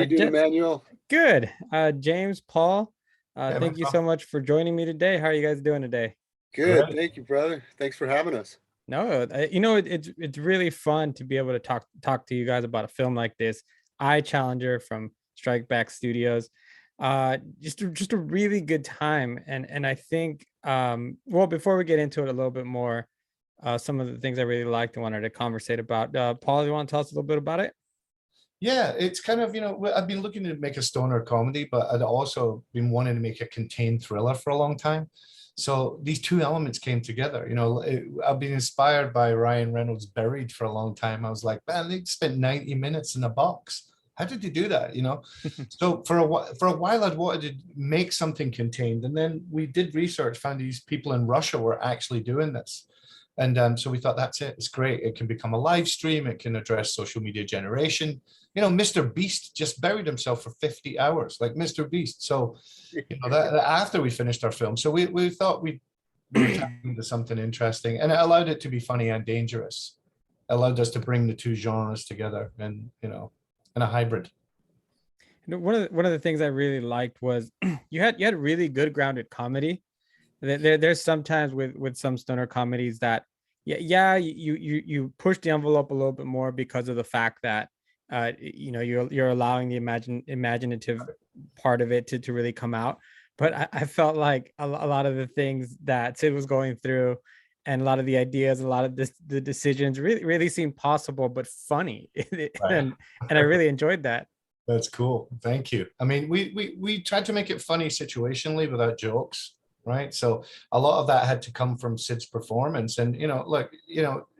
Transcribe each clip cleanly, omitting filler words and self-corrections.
you doing, Emmanuel? Good. James, Paul, Yeah, no thank you so problem. much for joining me today. How are you guys doing today? Good. Great. Thank you, brother. Thanks for having us. No, it's really fun to be able to talk to you guys about a film like this. I Challenger from Strike Back Studios. Just a really good time, and I think well, before we get into it a little bit more, some of the things I really liked and wanted to conversate about. Paul, you want to tell us a little bit about it? Yeah, it's kind of, I've been looking to make a stoner comedy, but I'd also been wanting to make a contained thriller for a long time. So these two elements came together. I've been inspired by Ryan Reynolds' Buried for a long time. I was like, man, they spent 90 minutes in a box. How did they do that? So for a while, I'd wanted to make something contained, and then we did research, found these people in Russia were actually doing this. And so we thought, that's it. It's great. It can become a live stream. It can address social media generation. Mr. Beast just buried himself for 50 hours, like Mr. Beast. So, that after we finished our film, so we thought we were tapping into something interesting, and it allowed it to be funny and dangerous. It allowed us to bring the two genres together, and in a hybrid. One of the things I really liked was you had really good grounded comedy. There's sometimes with some stoner comedies that you push the envelope a little bit more because of the fact that you're allowing the imaginative part of it to really come out. But I felt like a lot of the things that Sid was going through, and a lot of the ideas, a lot of the decisions really seemed possible but funny. Right. And I really enjoyed that. That's cool. Thank you. I mean, we tried to make it funny situationally without jokes, right? So a lot of that had to come from Sid's performance. And look,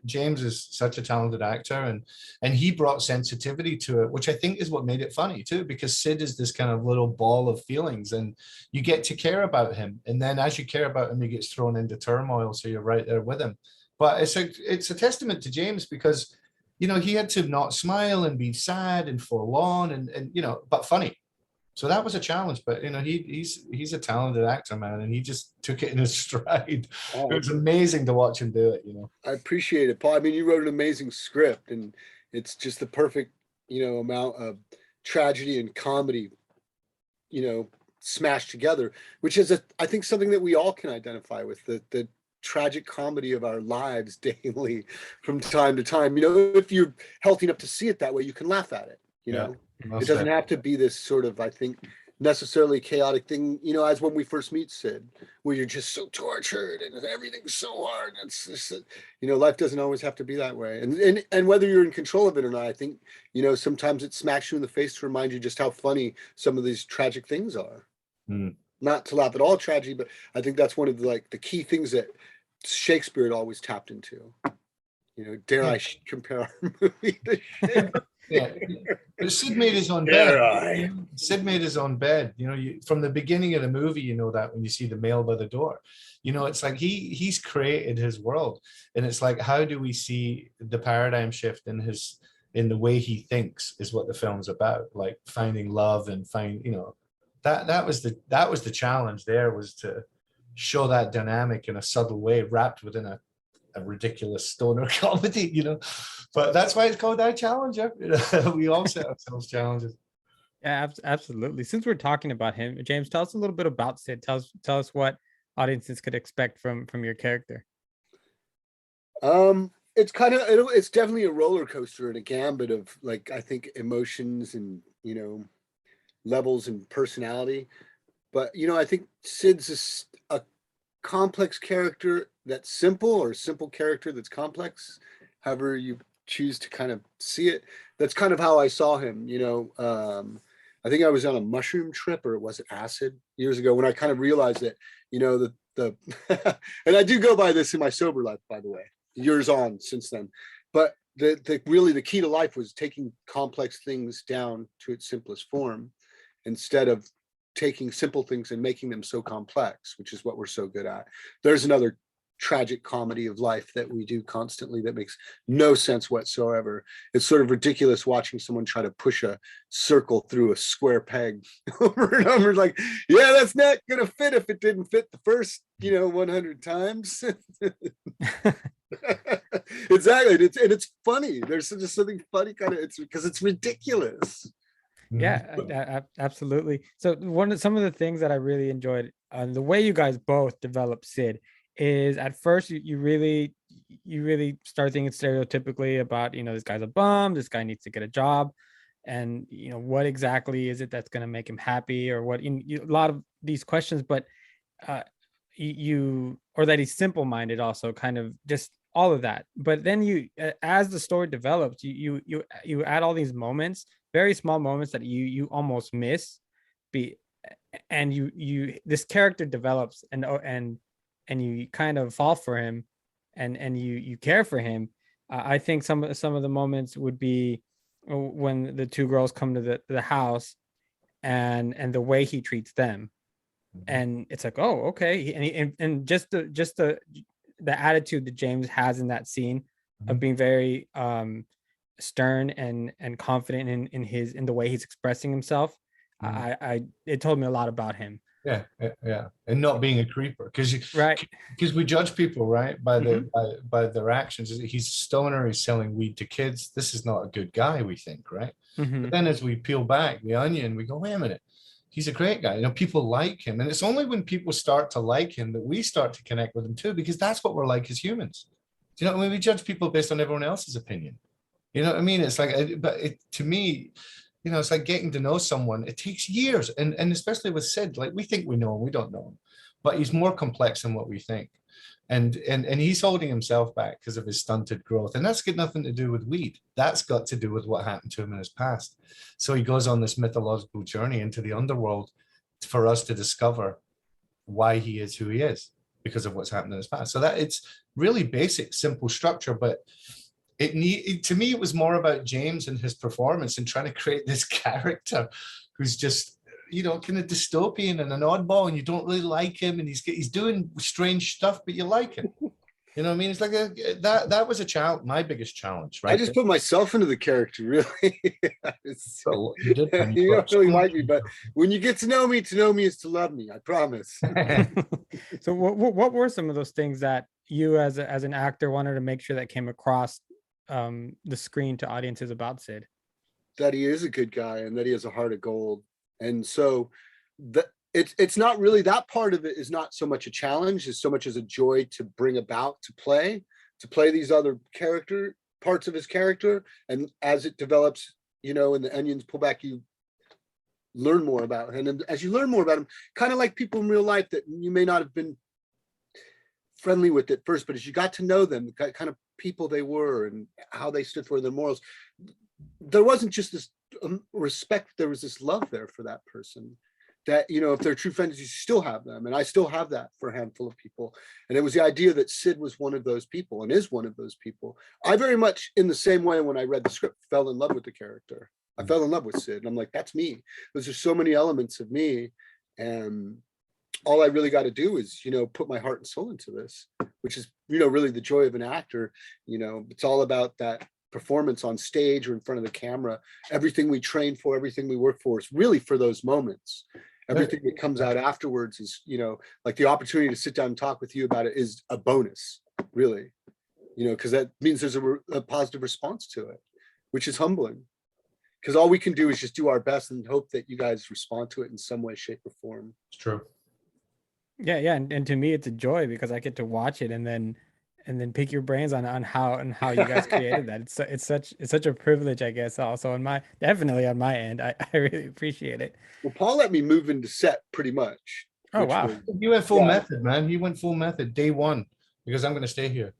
James is such a talented actor, and he brought sensitivity to it, which I think is what made it funny too, because Sid is this kind of little ball of feelings, and you get to care about him. And then as you care about him, he gets thrown into turmoil, so you're right there with him. But it's a testament to James, because he had to not smile and be sad and forlorn and but funny. So that was a challenge, but he's a talented actor, man, and he just took it in his stride. It was amazing to watch him do it. I appreciate it, Paul. I mean, you wrote an amazing script, and it's just the perfect, amount of tragedy and comedy, smashed together, which is I think something that we all can identify with, the tragic comedy of our lives daily from time to time. If you're healthy enough to see it that way, you can laugh at it. It doesn't have to be this sort of, I think, necessarily chaotic thing, as when we first meet Sid, where you're just so tortured and everything's so hard. And it's just, life doesn't always have to be that way. And whether you're in control of it or not, I think, sometimes it smacks you in the face to remind you just how funny some of these tragic things are. Not to laugh at all tragedy, but I think that's one of the key things that Shakespeare had always tapped into. Dare I compare our movie to Shakespeare? Yeah, but Sid made his own bed. Sid made his own bed. From the beginning of the movie, that when you see the mail by the door, it's like he's created his world, and it's like, how do we see the paradigm shift in the way he thinks is what the film's about, like finding love and that was the challenge. There was to show that dynamic in a subtle way, wrapped within a ridiculous stoner comedy, but that's why it's called I Challenger. We all set ourselves challenges. Yeah, absolutely. Since we're talking about him, James, tell us a little bit about Sid. Tell us what audiences could expect from your character. It's definitely a roller coaster and a gambit of, I think, emotions and levels and personality. But I think Sid's a complex character that's simple, or a simple character that's complex, however you choose to kind of see it. That's kind of how I saw him. I think I was on a mushroom trip, or was it acid, years ago, when I kind of realized that the and I do go by this in my sober life, by the way, years on since then, but really the key to life was taking complex things down to its simplest form, instead of taking simple things and making them so complex, which is what we're so good at. There's another tragic comedy of life that we do constantly that makes no sense whatsoever. It's sort of ridiculous watching someone try to push a circle through a square peg over and over. Like, yeah, that's not gonna fit if it didn't fit the first 100 times. Exactly. It's funny. There's just something funny, kind of, it's because it's ridiculous. Yeah, absolutely. So some of the things that I really enjoyed, the way you guys both developed Sid is at first you really start thinking stereotypically about, this guy's a bum, this guy needs to get a job, and what exactly is it that's going to make him happy, or what a lot of these questions, but uh or that he's simple-minded, also kind of just all of that. But then as the story develops, you add all these moments, very small moments that you almost miss, be and you this character develops, and you kind of fall for him, and you care for him. I think some of the moments would be when the two girls come to the house, and the way he treats them, and it's like, oh, okay. And just the attitude that James has in that scene of being very stern and confident in the way he's expressing himself. I it told me a lot about him. Yeah, and not being a creeper, because Right. we judge people, right, by by their actions. He's a stoner, he's selling weed to kids. This is not a good guy, we think, right? But then as we peel back the onion, we go, wait a minute, he's a great guy. People like him, and it's only when people start to like him that we start to connect with him too, because that's what we're like as humans. Do you know what I mean? We judge people based on everyone else's opinion. You know what I mean? It's like, to me, it's like getting to know someone. It takes years, and especially with Sid, like, we think we know him, we don't know him, but he's more complex than what we think, and he's holding himself back because of his stunted growth, and that's got nothing to do with weed. That's got to do with what happened to him in his past. So he goes on this mythological journey into the underworld for us to discover why he is who he is because of what's happened in his past. So that it's really basic, simple structure, but to me, it was more about James and his performance and trying to create this character who's just, kind of dystopian and an oddball, and you don't really like him, and he's doing strange stuff, but you like him. You know what I mean? It's like that was a challenge, my biggest challenge, right? I just put myself into the character, really. So you did. You don't really like me, but when you get to know me is to love me. I promise. So what were some of those things that you as an actor wanted to make sure that came across the screen to audiences about Sid? That he is a good guy and that he has a heart of gold. And so it's not really, that part of it is not so much a challenge as so much as a joy to bring about, to play these other parts of his character. And as it develops, and the onions pull back, you learn more about him. And as you learn more about him, kind of like people in real life that you may not have been friendly with at first, but as you got to know them, the kind of people they were and how they stood for their morals, there wasn't just this respect, there was this love there for that person, that if they're true friends, you still have them. And I still have that for a handful of people. And it was the idea that Sid was one of those people and is one of those people. I very much, in the same way, when I read the script, fell in love with the character. I fell in love with Sid, and I'm like, that's me. Those are so many elements of me, and all I really got to do is, put my heart and soul into this, which is, really the joy of an actor. It's all about that performance on stage or in front of the camera. Everything we train for, everything we work for is really for those moments. Everything that comes out afterwards is, like the opportunity to sit down and talk with you about it is a bonus, really, because that means there's a positive response to it, which is humbling. Because all we can do is just do our best and hope that you guys respond to it in some way, shape, or form. It's true. Yeah, and to me it's a joy because I get to watch it and then pick your brains on how you guys created that. It's such a privilege, I guess. Also definitely on my end, I really appreciate it. Well, Paul let me move into set pretty much. Oh wow! You went full method, man. He went full method day one because I'm going to stay here,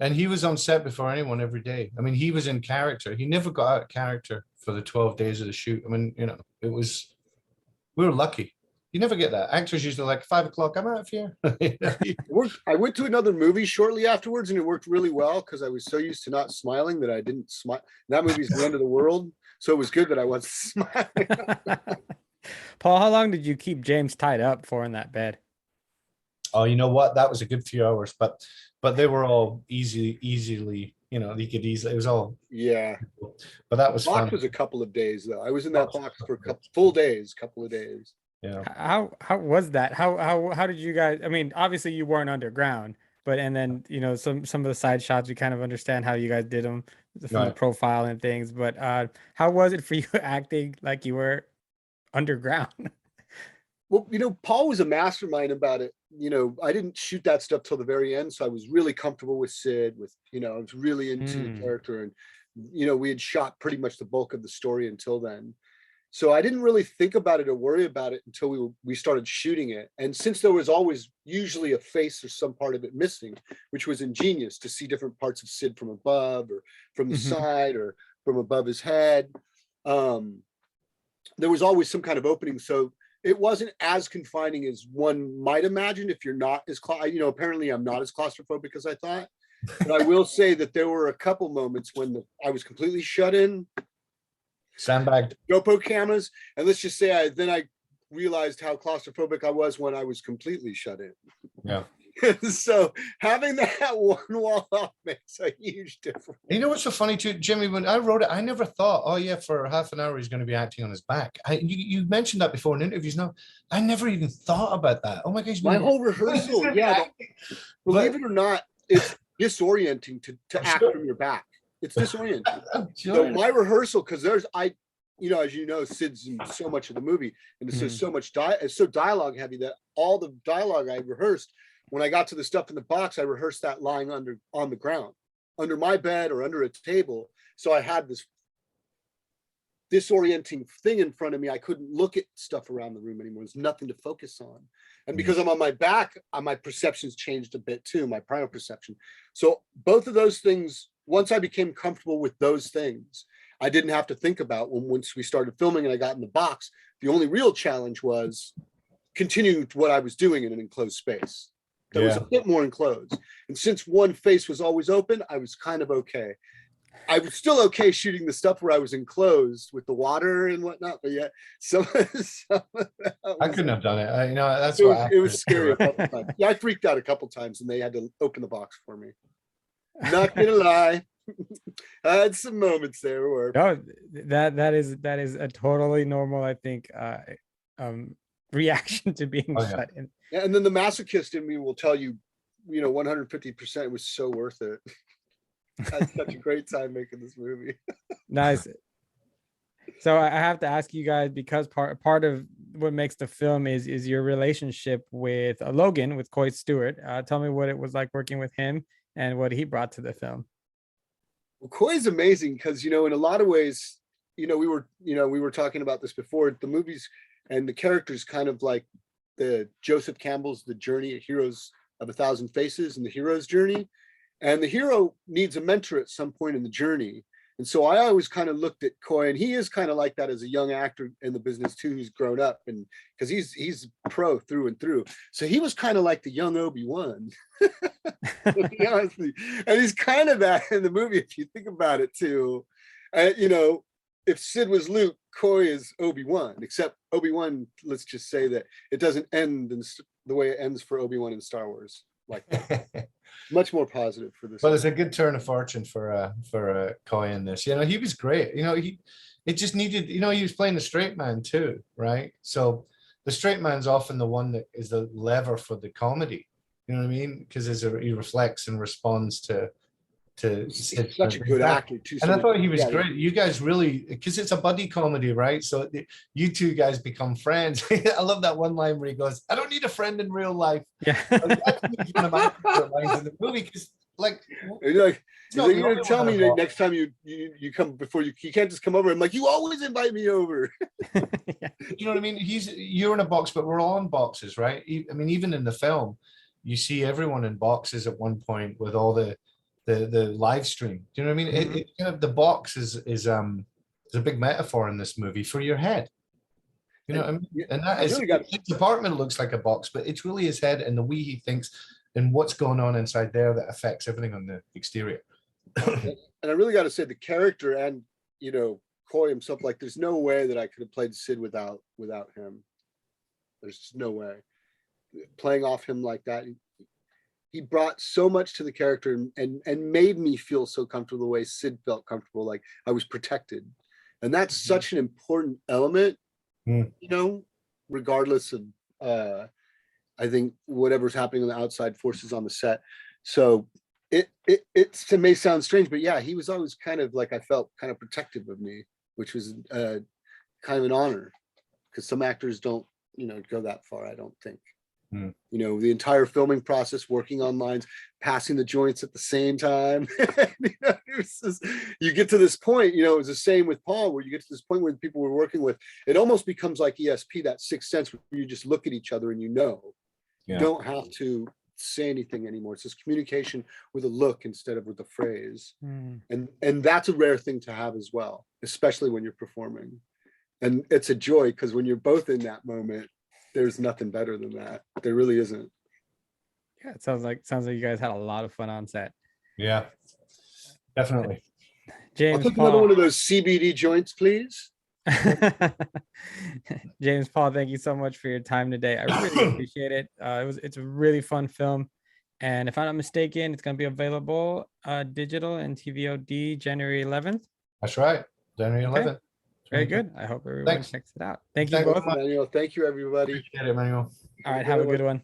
and he was on set before anyone every day. I mean, he was in character. He never got out of character for the 12 days of the shoot. I mean, we were lucky. You never get that. Actors usually like 5 o'clock, I'm out of here. I went to another movie shortly afterwards, and it worked really well because I was so used to not smiling that I didn't smile. That movie's the end of the world, so it was good that I wasn't smiling. Paul, how long did you keep James tied up for in that bed? Oh, you know what? That was a good few hours, but they were all easily, you could easily, it was all. Yeah. But that was fun. Box was a couple of days though. I was in that box for a couple of days. Yeah. How was that? How did you guys, I mean, obviously you weren't underground, but and then some of the side shots, we kind of understand how you guys did them from the Right. profile and things. But how was it for you acting like you were underground? Well, Paul was a mastermind about it. I didn't shoot that stuff till the very end, so I was really comfortable with Sid. I was really into the character, and we had shot pretty much the bulk of the story until then. So I didn't really think about it or worry about it until we started shooting it. And since there was always usually a face or some part of it missing, which was ingenious to see different parts of Sid from above or from the side or from above his head, there was always some kind of opening. So it wasn't as confining as one might imagine if you're not as, apparently I'm not as claustrophobic as I thought. But I will say that there were a couple moments when I was completely shut in, Sandbagged. GoPro cameras, and let's just say I realized how claustrophobic I was when I was completely shut in. Yeah. So having that one wall off makes a huge difference. You know what's so funny too, Jimmy? When I wrote it, I never thought, oh yeah, for half an hour he's going to be acting on his back. You mentioned that before in interviews. No, I never even thought about that. Oh my gosh, my whole rehearsal, yeah. Believe it or not, it's disorienting to act from your back. It's disorienting. So my rehearsal, because as you know, Sid's in so much of the movie, and it's so much it's so dialogue heavy that all the dialogue I rehearsed, when I got to the stuff in the box, I rehearsed that lying on the ground, under my bed or under a table. So I had this disorienting thing in front of me. I couldn't look at stuff around the room anymore. There's nothing to focus on. And because I'm on my back, my perceptions changed a bit too, my prior perception. So both of those things, once I became comfortable with those things, I didn't have to think about once we started filming and I got in the box. The only real challenge was continuing what I was doing in an enclosed space. That was a bit more enclosed. And since one face was always open, I was kind of okay. I was still okay shooting the stuff where I was enclosed with the water and whatnot, but yeah, I couldn't have done it. That's it was scary a couple times. Yeah, I freaked out a couple times, and they had to open the box for me. Not gonna lie, I had some moments there where that is a totally normal, I think, reaction to being shut in. Yeah, and then the masochist in me will tell you, 150% was so worth it. I had such a great time making this movie. Nice. So I have to ask you guys, because part of what makes the film is your relationship with Logan, with Coy Stewart. Tell me what it was like working with him and what he brought to the film. Well, Coy's amazing because, in a lot of ways, we were talking about this before. The movies and the characters kind of like the Joseph Campbell's The Journey, Heroes of a Thousand Faces, and the hero's journey. And the hero needs a mentor at some point in the journey. And so I always kind of looked at Coy, and he is kind of like that as a young actor in the business too, who's grown up, and because he's pro through and through. So he was kind of like the young Obi-Wan. Honestly. And he's kind of that in the movie, if you think about it too. If Sid was Luke, Coy is Obi-Wan, except Obi-Wan, let's just say that it doesn't end in the way it ends for Obi-Wan in Star Wars like that. Much more positive for this. Well, it's a good turn of fortune for Coy in this. He was great. It just needed, he was playing the straight man too, right? So the straight man's often the one that is the lever for the comedy. You know what I mean? Because he reflects and responds to He's such a good actor too. And I thought he was great. You guys really, because it's a buddy comedy, right? So you two guys become friends. I love that one line where he goes, "I don't need a friend in real life." Yeah. That's one of my favorite lines in the movie, because you're gonna tell me that next time you come before you can't just come over. I'm like, you always invite me over. Yeah. You know what I mean? You're in a box, but we're all in boxes, right? I mean, even in the film, you see everyone in boxes at one point with all the live stream. Do you know what I mean? It kind of, the box is a big metaphor in this movie for your head. You know what I mean? And that is, his apartment looks like a box, but it's really his head and the way he thinks and what's going on inside there that affects everything on the exterior. And I really got to say, the character and Coy himself, like, there's no way that I could have played Sid without him. There's just no way. Playing off him like that, he brought so much to the character and made me feel so comfortable the way Sid felt comfortable, like I was protected. And that's such an important element, regardless of I think whatever's happening on the outside forces on the set. So it may sound strange, but yeah, he was always kind of like, I felt kind of protective of me, which was kind of an honor, because some actors don't, go that far, I don't think. The entire filming process, working on lines, passing the joints at the same time. You get to this point, it was the same with Paul, where you get to this point where the people we're working with, it almost becomes like ESP, that sixth sense, where you just look at each other and you don't have to say anything anymore. It's just communication with a look instead of with a phrase. And that's a rare thing to have as well, especially when you're performing. And it's a joy, because when you're both in that moment, there's nothing better than that. There really isn't. Yeah, it sounds like you guys had a lot of fun on set. Yeah, definitely. James, I'll take Paul. another one of those CBD joints, please. James, Paul, thank you so much for your time today. I really appreciate it. It's a really fun film, and if I'm not mistaken, it's going to be available digital and TVOD January 11th. That's right, January 11th. Very good. I hope everyone checks it out. Thank you Thanks, both. Emmanuel. Thank you, everybody. Appreciate it, Emmanuel. All right, have a good one.